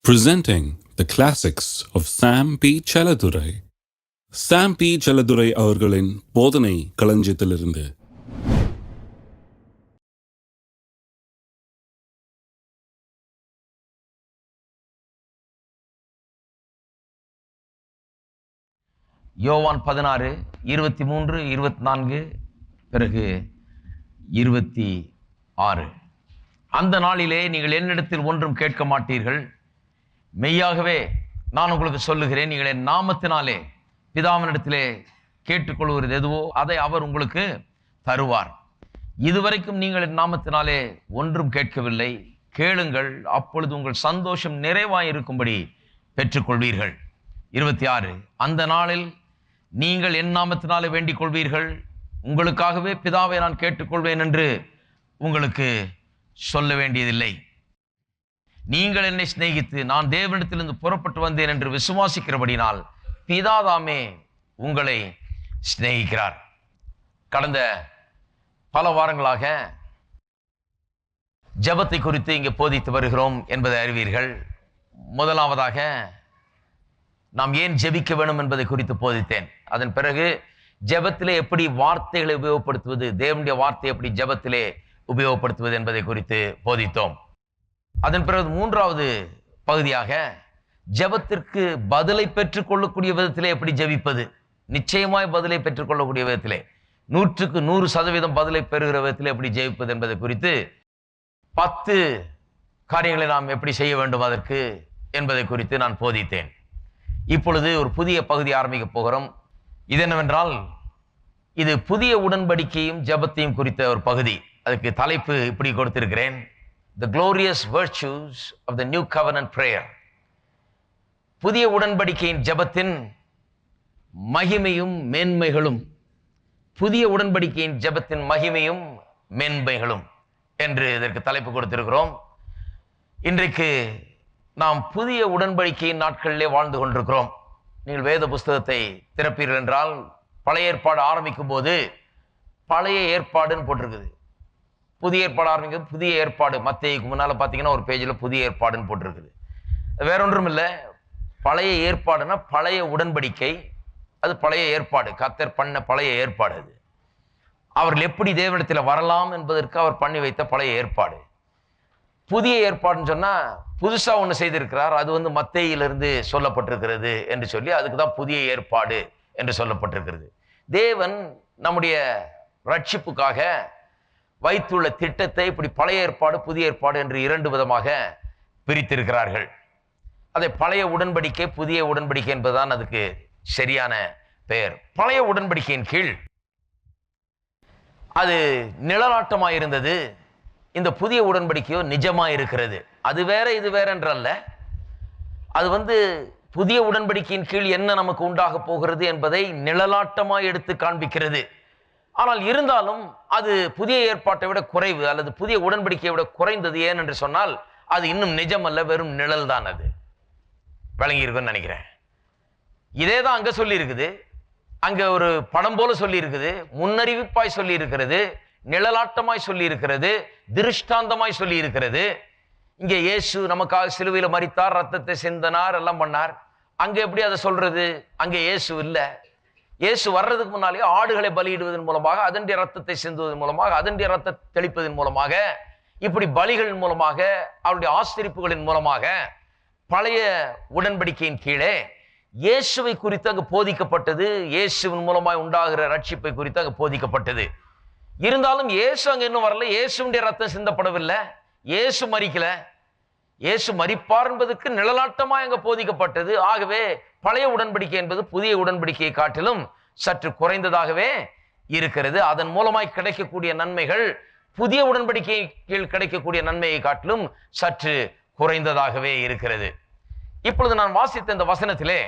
Presenting the classics of Sam P. Chaladurai. Sam P. Chaladurai அவர்களின் போதனை களஞ்சியத்திலிருந்து. யோவான் 16, 23, 24 பிறகு 26. அந்த நாளிலே நீங்கள் என்னிடத்தில் ஒன்றும் கேட்க மாட்டீர்கள். மெய்யாகவே நான் உங்களுக்கு சொல்லுகிறேன், நீங்கள் என் நாமத்தினாலே பிதாவினிடத்திலே கேட்டுக்கொள்வது எதுவோ அதை அவர் உங்களுக்கு தருவார். இதுவரைக்கும் நீங்கள் என் நாமத்தினாலே ஒன்றும் கேட்கவில்லை. கேளுங்கள், அப்பொழுது உங்கள் சந்தோஷம் நிறைவாயிருக்கும்படி பெற்றுக்கொள்வீர்கள். 26. அந்த நாளில் நீங்கள் என் நாமத்தினாலே வேண்டிக் கொள்வீர்கள். உங்களுக்காகவே பிதாவை நான் கேட்டுக்கொள்வேன் என்று உங்களுக்கு சொல்ல வேண்டியதில்லை. நீங்கள் என்னை சிநேகித்து நான் தேவனிடத்திலிருந்து புறப்பட்டு வந்தேன் என்று விசுவாசிக்கிறபடினால் பிதாதாமே உங்களை சிநேகிக்கிறார். கடந்த பல வாரங்களாக ஜெபத்தை குறித்து இங்கே போதித்து வருகிறோம் என்பதை அறிவீர்கள். முதலாவதாக நாம் ஏன் ஜெபிக்க வேண்டும் என்பதை குறித்து போதித்தேன். அதன் பிறகு ஜெபத்திலே எப்படி வார்த்தைகளை உபயோகப்படுத்துவது, தேவனுடைய வார்த்தை எப்படி ஜெபத்திலே உபயோகப்படுத்துவது என்பதை குறித்து போதித்தோம். அதன் பிறகு மூன்றாவது பகுதியாக ஜெபத்திற்கு பதிலை பெற்றுக்கொள்ளக்கூடிய விதத்திலே எப்படி ஜெபிப்பது, நிச்சயமாய் பதிலை பெற்றுக்கொள்ளக்கூடிய விதத்திலே 100% பதிலை பெறுகிற விதத்திலே எப்படி ஜெபிப்பது என்பதை குறித்து 10 காரியங்களை நாம் எப்படி செய்ய வேண்டும் அதற்கு என்பதை குறித்து நான் போதித்தேன். இப்பொழுது ஒரு புதிய பகுதி ஆரம்பிக்க போகிறோம். இது என்னவென்றால், இது புதிய உடன்படிக்கையும் ஜெபத்தையும் குறித்த ஒரு பகுதி. அதுக்கு தலைப்பு இப்படி கொடுத்திருக்கிறேன், The Glorious Virtues of the New Covenant Prayer. புதிய உடன்படிக்கையின் ஜெபத்தின் மகிமையும் மேன்மைகளும், புதிய உடன்படிக்கையின் ஜெபத்தின் மகிமையும் மேன்மைகளும் என்று இதற்கு தலைப்பு கொடுத்திருக்கிறோம். இன்றைக்கு நாம் புதிய உடன்படிக்கையின் நாட்களிலே வாழ்ந்து கொண்டிருக்கிறோம். நீங்கள் வேத புஸ்தகத்தை திறப்பீர்கள் என்றால், பழைய ஏற்பாடு ஆரம்பிக்கும் போது பழைய ஏற்பாடுன்னு போட்டிருக்குது. புதிய ஏற்பாடு ஆரம்பிக்கும் புதிய ஏற்பாடு மத்தேயுக்கு முன்னால் பார்த்தீங்கன்னா ஒரு பேஜில் புதிய ஏற்பாடுன்னு போட்டிருக்குது. வேற ஒன்றும் இல்லை, பழைய ஏற்பாடுனா பழைய உடன்படிக்கை, அது பழைய ஏற்பாடு, கர்த்தர் பண்ண பழைய ஏற்பாடு. அது அவர்கள் எப்படி தேவனிடத்தில் வரலாம் என்பதற்கு அவர் பண்ணி வைத்த பழைய ஏற்பாடு. புதிய ஏற்பாடுன்னு சொன்னால் புதுசாக ஒன்று செய்திருக்கிறார், அது மத்தேயிலிருந்து சொல்லப்பட்டிருக்கிறது என்று சொல்லி அதுக்கு தான் புதிய ஏற்பாடு என்று சொல்லப்பட்டிருக்கிறது. தேவன் நம்முடைய ரட்சிப்புக்காக வைத்துள்ள திட்டத்தை இப்படி பழைய ஏற்பாடு புதிய ஏற்பாடு என்று 2 விதமாக பிரித்திருக்கிறார்கள். அதை பழைய உடன்படிக்கை புதிய உடன்படிக்கை என்பதுதான் அதுக்கு சரியான பெயர். பழைய உடன்படிக்கையின் கீழ் அது நிழலாட்டமாயிருந்தது. இந்த புதிய உடன்படிக்கையோ நிஜமாயிருக்கிறது. அது வேற இது வேற என்றல்ல, அது புதிய உடன்படிக்கையின் கீழ் என்ன நமக்கு உண்டாக போகிறது என்பதை நிழலாட்டமாய் எடுத்து காண்பிக்கிறது. ஆனால் இருந்தாலும் அது புதிய ஏற்பாட்டை விட குறைவு, அல்லது புதிய உடன்படிக்கையை விட குறைந்தது. ஏன் என்று சொன்னால் அது இன்னும் நிஜம் அல்ல, வெறும் நிழல் தான். அது விளங்கி இருக்குன்னு நினைக்கிறேன். இதே தான் அங்க சொல்லி இருக்குது. அங்க ஒரு படம் போல சொல்லி இருக்குது, முன்னறிவிப்பாய் சொல்லி இருக்கிறது, நிழலாட்டமாய் சொல்லி இருக்கிறது, திருஷ்டாந்தமாய் சொல்லி இருக்கிறது. இங்கே இயேசு நமக்காக சிலுவையில் மரித்தார், ரத்தத்தை சிந்தனார், எல்லாம் பண்ணார். அங்க எப்படி அதை சொல்றது? அங்கே இயேசு இல்லை. இயேசு வர்றதுக்கு முன்னாலே ஆடுகளை பலியிடுவதன் மூலமாக, அதனுடைய ரத்தத்தை சிந்துவதன் மூலமாக, அதனுடைய ரத்தத்தை தெளிப்பதன் மூலமாக, இப்படி பலிகளின் மூலமாக, அவருடைய ஆசரிப்புகளின் மூலமாக பழைய உடன்படிக்கையின் கீழே இயேசுவை குறித்து அங்கு போதிக்கப்பட்டது. இயேசுவின் மூலமாய் உண்டாகிற ரட்சிப்பை குறித்து அங்கு போதிக்கப்பட்டது. இருந்தாலும் இயேசு அங்க இன்னும் வரல, இயேசுடைய ரத்தம் சிந்தப்படவில்லை, இயேசு மரிக்கல. இயேசு மரிப்பார் என்பதற்கு நிழலாட்டமாய் அங்க போதிக்கப்பட்டது. ஆகவே பழைய உடன்படிக்கை என்பது புதிய உடன்படிக்கையை காட்டிலும் சற்று குறைந்ததாகவே இருக்கிறது. அதன் மூலமாய் கிடைக்கக்கூடிய நன்மைகள் புதிய உடன்படிக்கை கீழ் கிடைக்கக்கூடிய நன்மையை காட்டிலும் சற்று குறைந்ததாகவே இருக்கிறது. இப்பொழுது நான் வாசித்த இந்த வசனத்திலே,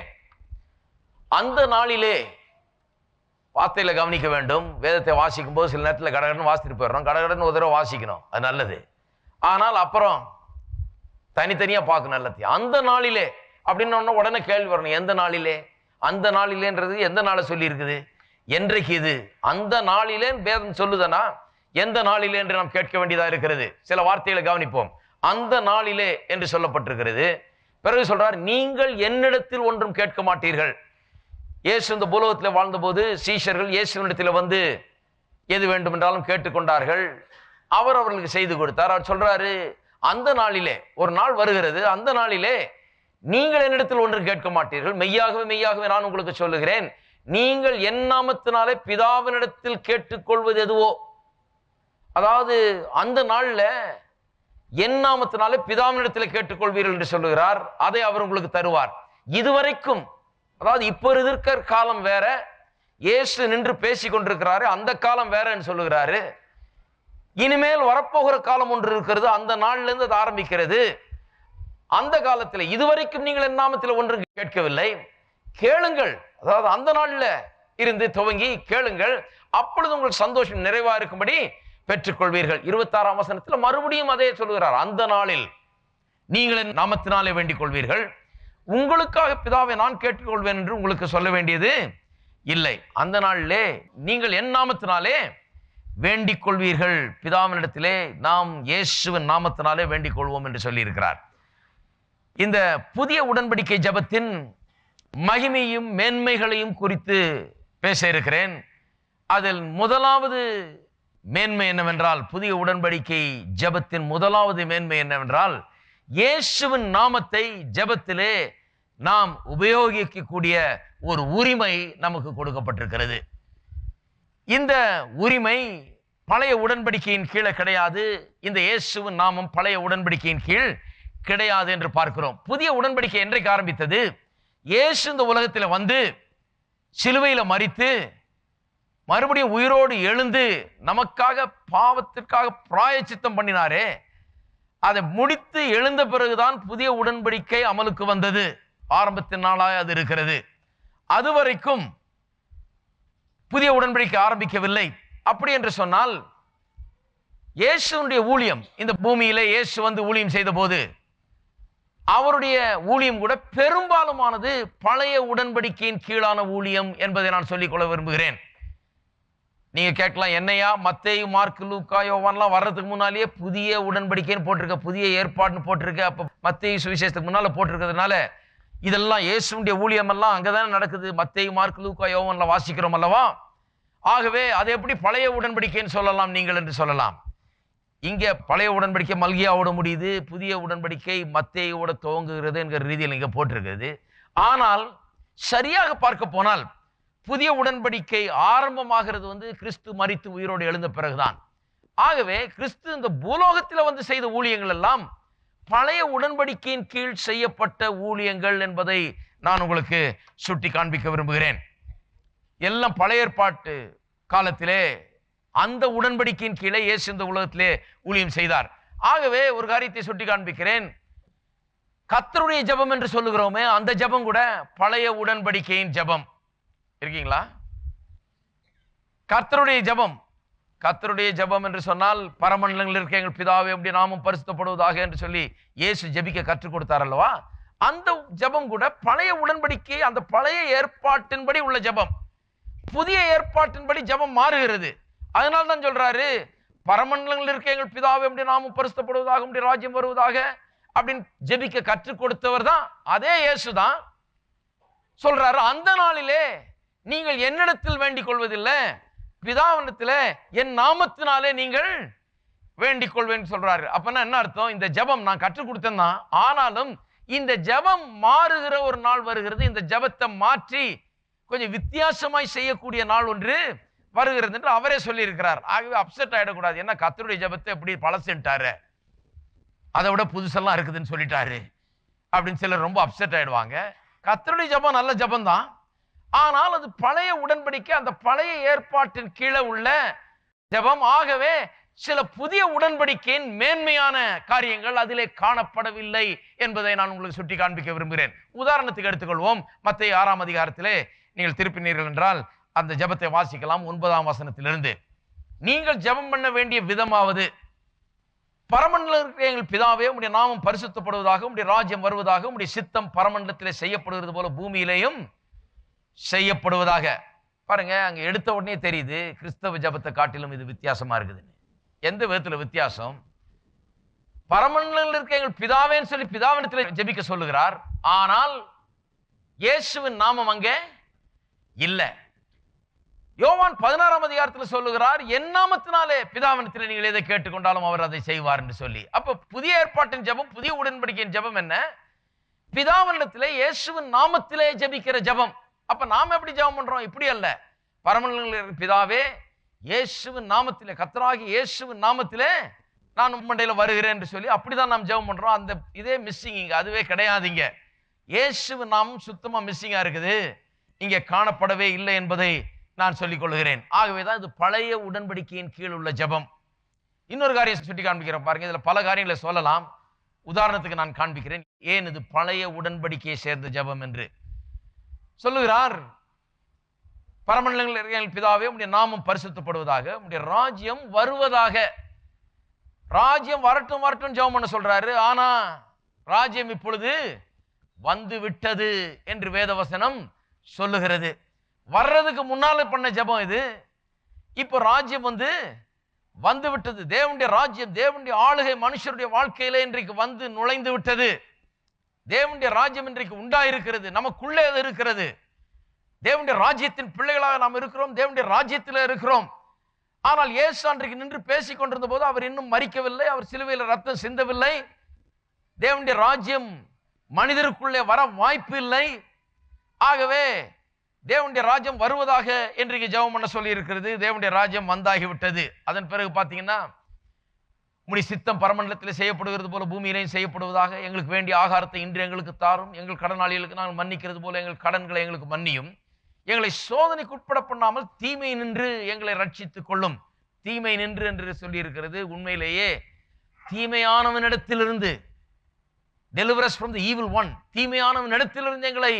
அந்த நாளிலே, வார்த்தையில கவனிக்க வேண்டும். வேதத்தை வாசிக்கும் போது சில நேரத்தில் கடகடன் வாசிட்டு போயிடுறோம். கடகடன் ஒரு தடவை வாசிக்கணும், அது நல்லது. ஆனால் அப்புறம் தனித்தனியா பார்க்கணும் எல்லாத்தையும். அந்த நாளிலே அப்படின்னு உடனே கேள்வி வரணும், எந்த நாளிலே? அந்த நாளிலேன்றது எந்த நாளை சொல்லி இருக்குது? என்றைக்கு இது? அந்த நாளிலே வேதம் சொல்லுதனா எந்த நாளிலே என்று நாம் கேட்க வேண்டியதா இருக்கிறது. சில வார்த்தைகளை கவனிப்போம். அந்த நாளிலே என்று சொல்லப்பட்டிருக்கிறது. பிறகு சொல்றார், நீங்கள் என்னிடத்தில் ஒன்றும் கேட்க மாட்டீர்கள். இயேசு இந்த பூலோகத்தில் வாழ்ந்தபோது சீஷர்கள் இயேசுவினிடத்தில் வந்து எது வேண்டுமென்றாலும் கேட்டுக்கொண்டார்கள். அவர் அவர்களுக்கு செய்து கொடுத்தார். அவர் சொல்றாரு, அந்த நாளிலே, ஒரு நாள் வருகிறது, அந்த நாளிலே நீங்கள் என்னிடத்தில் ஒன்றும் கேட்க மாட்டீர்கள். மெய்யாகவே மெய்யாகவே நான் உங்களுக்கு சொல்லுகிறேன், நீங்கள் என் நாமத்தினாலே பிதாவினிடத்தில் கேட்டுக்கொள்வது எதுவோ, அதாவது அந்த நாள்ல என் நாமத்தினாலே பிதாவினிடத்தில் கேட்டுக்கொள்வீர்கள் என்று சொல்லுகிறார், அதை அவர் உங்களுக்கு தருவார். இதுவரைக்கும், அதாவது இப்போ இருக்கிற காலம் வேற, இயேசு நின்று பேசி கொண்டிருக்கிறாரு, அந்த காலம் வேற என்று சொல்லுகிறாரு. இனிமேல் வரப்போகிற காலம் ஒன்று இருக்கிறது, அந்த நாள்ல இருந்து அது ஆரம்பிக்கிறது. அந்த காலத்தில் இதுவரைக்கும் நீங்கள் என் நாமத்தில் ஒன்று கேட்கவில்லை, கேளுங்கள். அதாவது அந்த நாள்ல இருந்து துவங்கி கேளுங்கள், அப்பொழுது உங்கள் சந்தோஷம் நிறைவா இருக்கும்படி பெற்றுக்கொள்வீர்கள். 26ஆம் வசனத்தில் மறுபடியும் அதே சொல்லுகிறார், அந்த நாளில் நீங்கள் என் நாமத்தினாலே வேண்டிக் கொள்வீர்கள், உங்களுக்காக பிதாவை நான் கேட்டுக்கொள்வேன் என்று உங்களுக்கு சொல்ல வேண்டியது இல்லை. அந்த நாளிலே நீங்கள் என் நாமத்தினாலே வேண்டிக் கொள்வீர்கள், பிதாவினிடத்திலே நாம் இயேசுவின் நாமத்தினாலே வேண்டிக் கொள்வோம் என்று சொல்லி இருக்கிறார். இந்த புதிய உடன்படிக்கை ஜெபத்தின் மகிமையும் மேன்மைகளையும் குறித்து பேச இருக்கிறேன். அதில் முதலாவது மேன்மை என்னவென்றால், புதிய உடன்படிக்கை ஜெபத்தின் முதலாவது மேன்மை என்னவென்றால், இயேசுவின் நாமத்தை ஜெபத்திலே நாம் உபயோகிக்கக்கூடிய ஒரு உரிமை நமக்கு கொடுக்கப்பட்டிருக்கிறது. இந்த உரிமை பழைய உடன்படிக்கையின் கீழே கிடையாது. இந்த இயேசுவின் நாமம் பழைய உடன்படிக்கையின் கீழ் கிடையாது என்று பார்க்கிறோம். புதிய உடன்படிக்கை என்றைக்கு ஆரம்பித்தது? இயேசு இந்த உலகத்தில் வந்து சிலுவையில மரித்து மறுபடியும் உயிரோடு எழுந்து நமக்காக பாவத்திற்காக பிராயச்சித்தம் பண்ணினாரே, அதை முடித்து எழுந்த பிறகுதான் புதிய உடன்படிக்கை அமலுக்கு வந்தது. ஆரம்பத்தின் நாளாய் அது இருக்கிறது. அதுவரைக்கும் புதிய உடன்படிக்கை ஆரம்பிக்கவில்லை. அப்படி என்று சொன்னால், இயேசுடைய ஊழியம், இந்த பூமியிலே இயேசு வந்து ஊழியம் செய்த போது அவருடைய ஊழியம் கூட பெரும்பாலுமானது பழைய உடன்படிக்கையின் கீழான ஊழியம் என்பதை நான் சொல்லிக்கொள்ள விரும்புகிறேன். நீங்க கேட்கலாம், என்னையா மத்தேயு, மார்க்கு, லூக்கா, யோவான்லாம் வர்றதுக்கு முன்னாலேயே புதிய உடன்படிக்கைன்னு போட்டிருக்க, புதிய ஏற்பாடுன்னு போட்டிருக்க, அப்ப மத்தேயு சுவிசேஷத்துக்கு முன்னால போட்டிருக்கிறதுனால இதெல்லாம் இயேசுடைய ஊழியம் எல்லாம் அங்கதானே நடக்குது, மத்தேயு, மார்க்கு, லூக்கா, யோவான்ல வாசிக்கிறோம் அல்லவா? ஆகவே அது எப்படி பழைய உடன்படிக்கைன்னு சொல்லலாம் நீங்கள் என்று சொல்லலாம். இங்க பழைய உடன்படிக்கை மல்கியாவோட முடியுது, புதிய உடன்படிக்கை மத்தேயோட துவங்குகிறது என்கிற ரீதியில் இங்க போட்டிருக்கிறது. ஆனால் சரியாக பார்க்க போனால் புதிய உடன்படிக்கை ஆரம்பமாகிறது வந்து கிறிஸ்து மரித்து உயிரோடு எழுந்த பிறகுதான். ஆகவே கிறிஸ்து இந்த பூலோகத்தில் வந்து செய்த ஊழியங்கள் எல்லாம் பழைய உடன்படிக்கையின் கீழ் செய்யப்பட்ட ஊழியங்கள் என்பதை நான் உங்களுக்கு சுட்டி காண்பிக்க விரும்புகிறேன். எல்லாம் பழைய ஏற்பாட்டு காலத்திலே அந்த உடன்படிக்கையின் கீழே இயேசு இந்த உலகத்திலே ஊழியம் செய்தார். ஆகவே ஒரு காரியத்தை சுட்டி காண்பிக்கிறேன். கர்த்தருடைய ஜெபம் என்று சொல்லுகிறோமே, அந்த ஜெபம் கூட பழைய உடன்படிக்கையின் ஜெபம். இருக்கீங்களா? கர்த்தருடைய ஜெபம், கர்த்தருடைய ஜெபம் என்று சொன்னால், பரமண்டலங்களில் இருக்க எங்கள் பிதாவே உம்முடைய நாமம் பரிசுத்தப்படுவதாக என்று சொல்லி இயேசு ஜெபிக்க கற்றுக் கொடுத்தார் அல்லவா? அந்த ஜெபம் கூட பழைய உடன்படிக்கை, அந்த பழைய ஏற்பாட்டின்படி உள்ள ஜெபம். புதிய ஏற்பாட்டின்படி ஜெபம் மாறுகிறது. அதனால தான் சொல்றாரு, பரமண்டலங்களில் இருக்க எங்கள் பிதாவே உம்முடைய நாமம் பரிசுத்தப்படுவதாக, உம்முடைய ராஜ்யம் வருவதாக அப்படின்னு ஜெபிக்க கற்றுக் கொடுத்தவர் தான் அதே இயேசு தான். சொல்றாரு, அந்த நாளிலே நீங்கள் என்னிடத்தில் வேண்டிக் கொள்வதில்லை, பிதாவினிடத்தில் என் நாமத்தினாலே நீங்கள் வேண்டிக் கொள்வேன்னு சொல்றாரு. அப்பனா என்ன அர்த்தம்? இந்த ஜெபம் நான் கற்றுக் கொடுத்தேன் தான், ஆனாலும் இந்த ஜெபம் மாறுகிற ஒரு நாள் வருகிறது. இந்த ஜெபத்தை மாற்றி கொஞ்சம் வித்தியாசமாய் செய்யக்கூடிய நாள் ஒன்று வருகிறது என்று அவரே சொல்லி இருக்கிறார். ஆகவே அப்செட் ஆயிடக்கூடாது. என்ன கர்த்தருடைய ஜெபத்தை எப்படி பழசுட்டாரு, அதை விட புதுசெல்லாம் இருக்குதுன்னு சொல்லிட்டாரு அப்படின்னு சிலர் ரொம்ப அப்செட் ஆயிடுவாங்க. கர்த்தருடைய ஜெபம் நல்ல ஜெபம் தான், ஆனால் அது பழைய உடன்படிக்கை, அந்த பழைய ஏற்பாட்டின் கீழே உள்ள ஜெபம். ஆகவே சில புதிய உடன்படிக்கையின் மேன்மையான காரியங்கள் அதிலே காணப்படவில்லை என்பதை நான் உங்களுக்கு சுட்டி காண்பிக்க விரும்புகிறேன். உதாரணத்துக்கு எடுத்துக்கொள்வோம். மத்தேயு 6ஆம் அதிகாரத்திலே நீங்கள் திருப்பினீர்கள் என்றால் அந்த ஜெபத்தை வாசிக்கலாம். 9ஆம் வசனத்திலிருந்து, நீங்கள் ஜெபம் பண்ண வேண்டிய விதமாவது, பரமண்டலத்தில் எங்கள் பிதாவே உம்முடைய நாமம் பரிசுத்தப்படுவதாக, உம்முடைய ராஜ்யம் வருவதாக, உம்முடைய சித்தம் பரமண்டலத்திலே செய்யப்படுகிறது போல பூமியிலேயும் செய்யப்படுவதாக. பாருங்க, அங்க எடுத்த உடனே தெரியுது கிறிஸ்தவ ஜெபத்தை காட்டிலும் இது வித்தியாசமா இருக்குதுன்னு. எந்த விதத்துல வித்தியாசம்? பரமண்டலங்களில் இருக்க எங்கள் பிதாவேன்னு சொல்லி பிதாவினத்தில் ஜெபிக்க சொல்லுகிறார். ஆனால் இயேசுவின் நாமம் அங்கே இல்ல. யோவான் 16ஆம் அதிகாரத்தில் சொல்லுகிறார், என் நாமத்தினாலே பிதாவினத்தில் நீங்கள் எதை கேட்டுக்கொண்டாலும் அவர் அதை செய்வார் என்று சொல்லி. அப்ப புதிய ஏற்பாட்டின் ஜெபம், புதிய உடன்படிக்கையின் ஜெபம் என்ன? பிதாவினத்திலே இயேசுவின் நாமத்திலே ஜெபிக்கிற ஜெபம். அப்ப நாம எப்படி ஜெபம் பண்றோம்? இப்படி அல்ல. பரமண்டலங்களில் பிதாவே, இயேசுவின் நாமத்திலே, கர்த்தராகி இயேசுவின் நாமத்திலே நான் உம்மண்டையில வருகிறேன் என்று சொல்லி அப்படிதான் நாம் ஜெபம் பண்றோம். அந்த இதே மிஸ்ஸிங் இங்க அதுவே கிடையாதுங்க. இயேசுவின் நாமம் சுத்தமா மிஸ்ஸிங்கா இருக்குது, இங்கே காணப்படவே இல்லை என்பதை நான் சொல்லிக் கொள்கிறேன். ஆகவேதான் இது பழைய உடன்படிக்கையின் கீழ் உள்ள ஜெபம். இன்னொரு காரியம் சுட்டி காண்பிக்கிறேன் பாருங்க. இதுல பல காரியங்களை சொல்லலாம். உதாரணத்துக்கு நான் காண்பிக்கிறேன் ஏன் இது பழைய உடன்படிக்கையை சேர்ந்த ஜெபம் என்று. சொல்லுகிறார், பரமண்டலங்களில் பிதாவே, உம்முடைய நாமம் பரிசுத்தப்படுவதாக, உம்முடைய ராஜ்யம் வருவதாக. ராஜ்யம் வரட்டும் வரட்டும் ஜெபம் பண்ண சொல்றாரு. ஆனா ராஜ்யம் இப்பொழுது வந்து விட்டது என்று வேதவசனம் சொல்லுகிறது. வர்றதுக்கு முன்னால பண்ண ஜெபம் இது. இப்போ ராஜ்யம் வந்து விட்டது. தேவனுடைய ராஜ்யம், தேவனுடைய ஆளுகை மனுஷருடைய வாழ்க்கையில இன்றைக்கு வந்து நுழைந்து விட்டது. தேவனுடைய ராஜ்யம் இன்றைக்கு உண்டாயிருக்கிறது, நமக்குள்ளே அது இருக்கிறது. தேவனுடைய ராஜ்யத்தின் பிள்ளைகளாக நாம் இருக்கிறோம், தேவனுடைய ராஜ்யத்தில் இருக்கிறோம். ஆனால் இயேசு அன்றைக்கு நின்று பேசிக் கொண்டிருந்த போது அவர் இன்னும் மரிக்கவில்லை, அவர் சிலுவையில் ரத்தம் சிந்தவில்லை. தேவனுடைய ராஜ்யம் மனிதருக்குள்ளே வர வாய்ப்பு இல்லை. ஆகவே தேவனுடைய ராஜ்யம் வருவதாக இன்றைக்கு ஜெபம் பண்ண சொல்லி இருக்கிறது. தேவனுடைய ராஜ்யம் வந்தாகிவிட்டது. அதன் பிறகு பார்த்தீங்கன்னா, உம்முடைய சித்தம் பரமண்டலத்தில் செய்யப்படுகிறது போல பூமியிலையும் செய்யப்படுவதாக. எங்களுக்கு வேண்டிய ஆகாரத்தை இன்று எங்களுக்கு தாரும், எங்கள் கடனாளிகளுக்கு நாங்கள் மன்னிக்கிறது போல எங்கள் கடன்களை எங்களுக்கு மன்னியும், எங்களை சோதனைக்கு உட்பட பண்ணாமல் தீமை நின்று எங்களை ரட்சித்துக் கொள்ளும். தீமை நின்று என்று சொல்லி இருக்கிறது. உண்மையிலேயே தீமையானவனிடத்திலிருந்து, deliver us from the evil one, தீமையானவனிடத்திலிருந்து எங்களை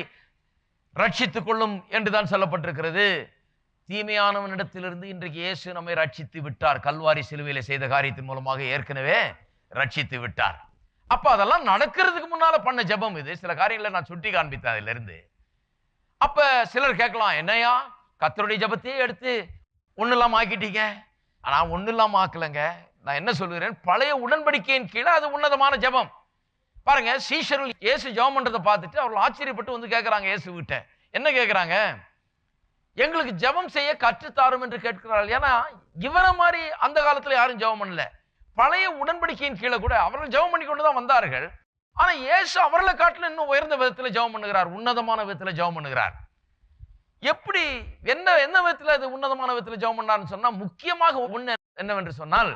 ரட்சித்துக் கொள்ளும் என்றுதான் சொல்லப்பட்டிருக்கிறது. தீமையானவனிடத்திலிருந்து இன்றைக்கு இயேசு நம்மை ரட்சித்து விட்டார். கல்வாரி சிலுவையில செய்த காரியத்தின் மூலமாக ஏற்கனவே ரட்சித்து விட்டார். அப்ப அதெல்லாம் நடக்கிறதுக்கு முன்னால பண்ண ஜெபம் இது. சில காரியங்களை நான் சுட்டி காண்பித்தேன் அதுல இருந்து. அப்ப சிலர் கேட்கலாம், என்னையா கர்த்தருடைய ஜெபத்தையே எடுத்து ஒண்ணு இல்லாம ஆக்கிட்டீங்க? நான் ஒண்ணு இல்லாம ஆக்கலங்க. நான் என்ன சொல்கிறேன், பழைய உடன்படிக்கையின் கீழே அது உன்னதமான ஜெபம். பாருங்க, சீஷர்கள் இயேசு ஜெபம் பண்றதை பார்த்துட்டு அவர்கள் ஆச்சரியப்பட்டு வந்து கேட்கிறாங்க இயேசு கிட்ட. என்ன கேட்கிறாங்க? எங்களுக்கு ஜெபம் செய்ய கற்றுத்தாரும் என்று கேட்கிறார்கள். ஏன்னா இவரை மாதிரி அந்த காலத்துல யாரும் ஜெபம் பண்ணல. பழைய உடன்படிக்கையின் கீழே கூட அவர்கள் ஜெபம் பண்ணி கொண்டுதான் வந்தார்கள். ஆனா இயேசு அவர்களை காட்டிலும் இன்னும் உயர்ந்த விதத்துல ஜெபம் பண்ணுகிறார், உன்னதமான விதத்துல ஜெபம் பண்ணுகிறார். எப்படி, என்ன விதத்துல அது உன்னதமான விதத்துல ஜெபம் பண்ணாருன்னு சொன்னா, முக்கியமாக ஒண்ணு என்னவென்று சொன்னால்,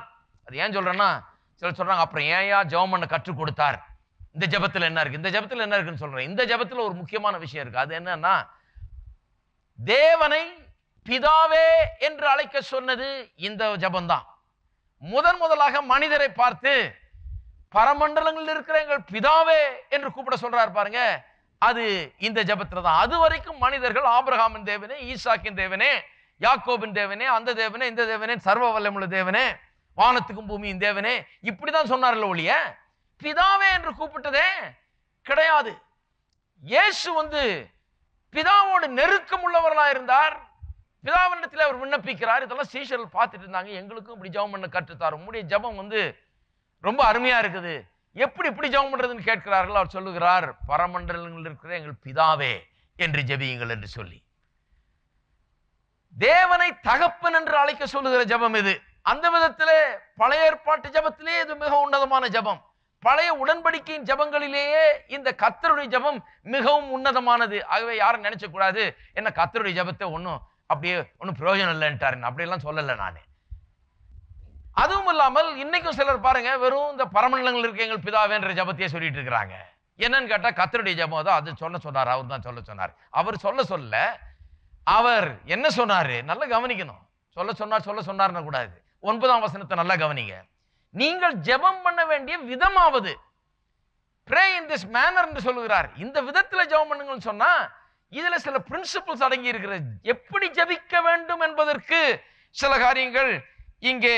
அது ஏன் சொல்றேன்னா, சிலர் சொல்றாங்க அப்புறம் ஏயா ஜெபம் பண்ண கற்றுக் கொடுத்தார், இந்த ஜெபத்துல என்ன இருக்கு, இந்த ஜெபத்துல என்ன இருக்குன்னு சொல்றேன். இந்த ஜெபத்துல ஒரு முக்கியமான விஷயம் இருக்கு. அது என்னன்னா, தேவனை பிதாவே என்று அழைக்க சொன்னது இந்த ஜெபம்தான். முதலாக மனிதரை பார்த்து பரமண்டலங்களில் இருக்கிற எங்கள் பிதாவே என்று கூப்பிட சொல்றார் பாருங்க, அது இந்த ஜெபத்துல தான். அது வரைக்கும் மனிதர்கள் ஆபிரகாமின் தேவனே, ஈசாக்கின் தேவனே, யாக்கோபின் தேவனே, அந்த தேவனே, இந்த தேவனே, சர்வ வல்லமுள்ள தேவனே, வானத்துக்கும் பூமியின் தேவனே, இப்படிதான் சொன்னார்ல ஒழிய பிதாவே என்று கூப்பிட்டதே கிடையாது. இயேசு பிதாவோடு நெருக்கம் உள்ளவர்களா இருந்தார். பிதாவினிடத்தில் அவர் விண்ணப்பிக்கிறார். இதெல்லாம் சீஷர்கள் பார்த்துட்டு இருந்தாங்க. எங்களுக்கும் இப்படி ஜெபம் பண்ண கற்றுத்தார், உங்களுடைய ஜெபம் ரொம்ப அருமையா இருக்குது, எப்படி இப்படி ஜெபம் பண்றதுன்னு கேட்கிறார்கள். அவர் சொல்லுகிறார், பரமண்டலங்களில் இருக்கிற எங்கள் பிதாவே என்று ஜெபியுங்கள் என்று சொல்லி. தேவனை தகப்பன் என்று அழைக்க சொல்லுகிற ஜெபம் இது. அந்த விதத்திலே பழைய ஏற்பாட்டு ஜெபத்திலே இது மிக உன்னதமான ஜெபம். பழைய உடன்படிக்கையின் ஜெபங்களிலேயே இந்த கர்த்தருடைய ஜெபம் மிகவும் உன்னதமானது. ஆகவே யாரும் நினைச்ச கூடாது, என்ன கர்த்தருடைய ஜெபத்தை ஒன்னும் பிரயோஜனம் இல்லைன்ட்டாரு, அப்படியெல்லாம் சொல்லல நானு. அதுவும் இல்லாமல் இன்னைக்கும் சிலர் பாருங்க, வெறும் இந்த பரமண்டலங்கள் இருக்க எங்கள் பிதாவேன்ற ஜெபத்தையே சொல்லிட்டு இருக்கிறாங்க. என்னன்னு கேட்டா, கர்த்தருடைய ஜெபம் தான் அது சொல்ல சொன்னார், அவர் தான் சொல்ல சொன்னார். அவர் சொல்ல அவர் என்ன சொன்னாரு நல்லா கவனிக்கணும். சொல்ல சொன்னார்னு கூடாது. 9ஆம் வசனத்தை நல்லா கவனிங்க. நீங்கள் ஜெபம் பண்ண வேண்டிய விதமாவது, pray in this manner என்று சொல்லுகிறார். இந்த விதத்துல ஜெபம் பண்ணுங்கன்னு சொன்னா, இதுல சில பிரின்சிபிள்ஸ் அடங்கி இருக்கிறது. எப்படி ஜெபிக்க வேண்டும் என்பதற்கு சில காரியங்கள் இங்கே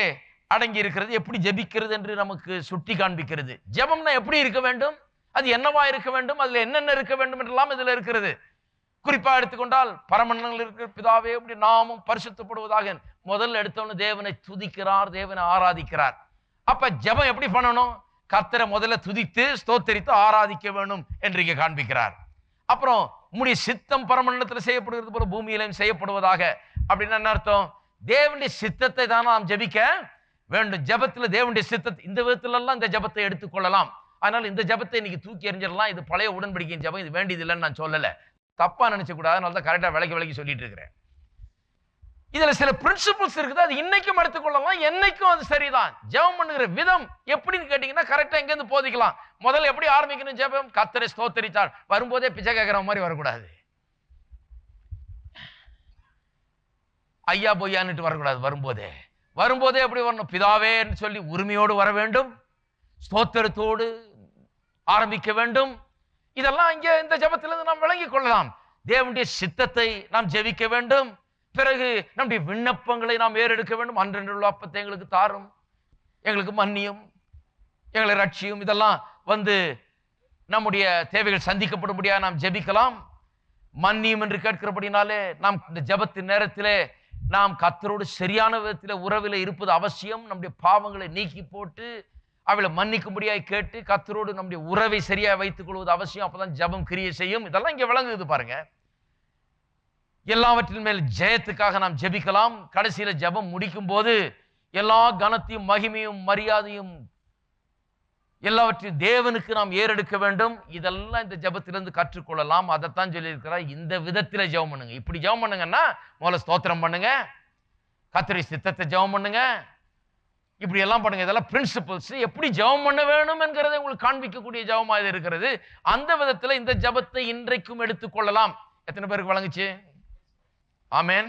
அடங்கி இருக்கிறது. எப்படி ஜெபிக்கிறது என்று நமக்கு சுட்டி காண்பிக்கிறது. ஜெபம்னா எப்படி இருக்க வேண்டும், அது என்னவா இருக்க வேண்டும், அதுல என்னென்ன இருக்க வேண்டும் என்றெல்லாம் இதுல இருக்கிறது. குறிப்பா எடுத்துக்கொண்டால், பரமண்டலங்களில் இருக்கிற பிதாவே அப்படி நாமும் பரிசுத்தப்படுவதாக முதல்ல எடுத்தவன தேவனை துதிக்கிறார், தேவனை ஆராதிக்கிறார். அப்ப ஜெபம் எப்படி பண்ணணும், கர்த்தரை முதல்ல துதித்து ஸ்தோத்தரித்து ஆராதிக்க வேண்டும் என்று இங்கே காண்பிக்கிறார். அப்புறம் உம்முடைய சித்தம் பரமண்டலத்தில் செய்யப்படுகிறது போல பூமியிலும் செய்யப்படுவதாக. அப்படின்னு என்ன அர்த்தம்? தேவனுடைய சித்தத்தை தான் நாம் ஜெபிக்க வேண்டும். ஜெபத்தில் தேவனுடைய சித்தத்தை இந்த விதத்துல எல்லாம் இந்த ஜெபத்தை எடுத்துக்கொள்ளலாம். அதனால இந்த ஜெபத்தை இன்னைக்கு தூக்கி எறிஞ்சிடலாம். இது பழைய உடன்படிக்கையின் ஜெபம், இது வேண்டியது இல்லைன்னு நான் சொல்லலை. தப்பா நினைச்ச கூடாது. அதனால தான் கரெக்டா விலக்கி சொல்லிட்டு இருக்கிறேன். இதுல சில பிரின்சிபிள்ஸ் இருக்குது, அது இன்னைக்கும் எடுத்துக்கொள்ளலாம், என்னைக்கும் அது சரிதான். ஜெபம் பண்ணுகிற விதம் எப்படின்னு கேட்டீங்கன்னா கரெக்டா எங்க இருந்து போதிக்கலாம். முதல்ல எப்படி ஆரம்பிக்கணும் ஜெபம்? கர்த்தரை ஸ்தோத்தரித்தார். வரும்போதே பிச்சை கேட்கிற மாதிரி வரக்கூடாது, ஐயா பொய்யான்னுட்டு வரக்கூடாது. வரும்போதே எப்படி வரணும்? பிதாவேன்னு சொல்லி உரிமையோடு வர வேண்டும், ஸ்தோத்திரத்தோடு ஆரம்பிக்க வேண்டும். இதெல்லாம் இங்கே இந்த ஜெபத்திலிருந்து நாம் விளங்கிக் கொள்ளலாம். தேவனுடைய சித்தத்தை நாம் ஜெபிக்க வேண்டும். பிறகு நம்முடைய விண்ணப்பங்களை நாம் ஏறெடுக்க வேண்டும். அன்றன்றுள்ள அப்பத்தை எங்களுக்கு தாரும், எங்களுக்கு மன்னியும், எங்களை ரட்சியும். இதெல்லாம் நம்முடைய தேவைகள் சந்திக்கப்படும்படியாக நாம் ஜெபிக்கலாம். மன்னியும் என்று கேட்கிறபடினாலே நாம் இந்த ஜெபத்தின் நேரத்திலே நாம் கர்த்தரோடு சரியான விதத்தில் உறவில் இருப்பது அவசியம். நம்முடைய பாவங்களை நீக்கி போட்டு அவளை மன்னிக்கும்படியாய் கேட்டு கர்த்தரோடு நம்முடைய உறவை சரியாக வைத்துக் கொள்வது அவசியம். அப்பதான் ஜெபம் கிரியை செய்யும். இதெல்லாம் இங்க விளங்குது பாருங்க. எல்லாவற்றின் மேல் ஜெயத்துக்காக நாம் ஜெபிக்கலாம். கடைசியில ஜெபம் முடிக்கும் போது எல்லா கனத்தையும் மகிமையும் மரியாதையும் எல்லாவற்றையும் தேவனுக்கு நாம் ஏறெடுக்க வேண்டும். இதெல்லாம் இந்த ஜெபத்திலிருந்து கற்றுக்கொள்ளலாம். அதைத்தான் சொல்லியிருக்கிறார், இந்த விதத்தில் ஜெபம் பண்ணுங்க. இப்படி ஜெபம் பண்ணுங்கன்னா முதல்ல ஸ்தோத்திரம் பண்ணுங்க, கர்த்தருடைய சித்தத்தை ஜெபம் பண்ணுங்க, இப்படி எல்லாம் பண்ணுங்க. இதெல்லாம் பிரின்சிபிள்ஸ். எப்படி ஜெபம் பண்ண வேணும் என்கிறதை உங்களுக்கு காண்பிக்கக்கூடிய ஜெபமா இது இருக்கிறது. அந்த விதத்தில் இந்த ஜெபத்தை இன்றைக்கும் எடுத்துக்கொள்ளலாம். எத்தனை பேருக்கு வழங்குச்சு? ஆமென்.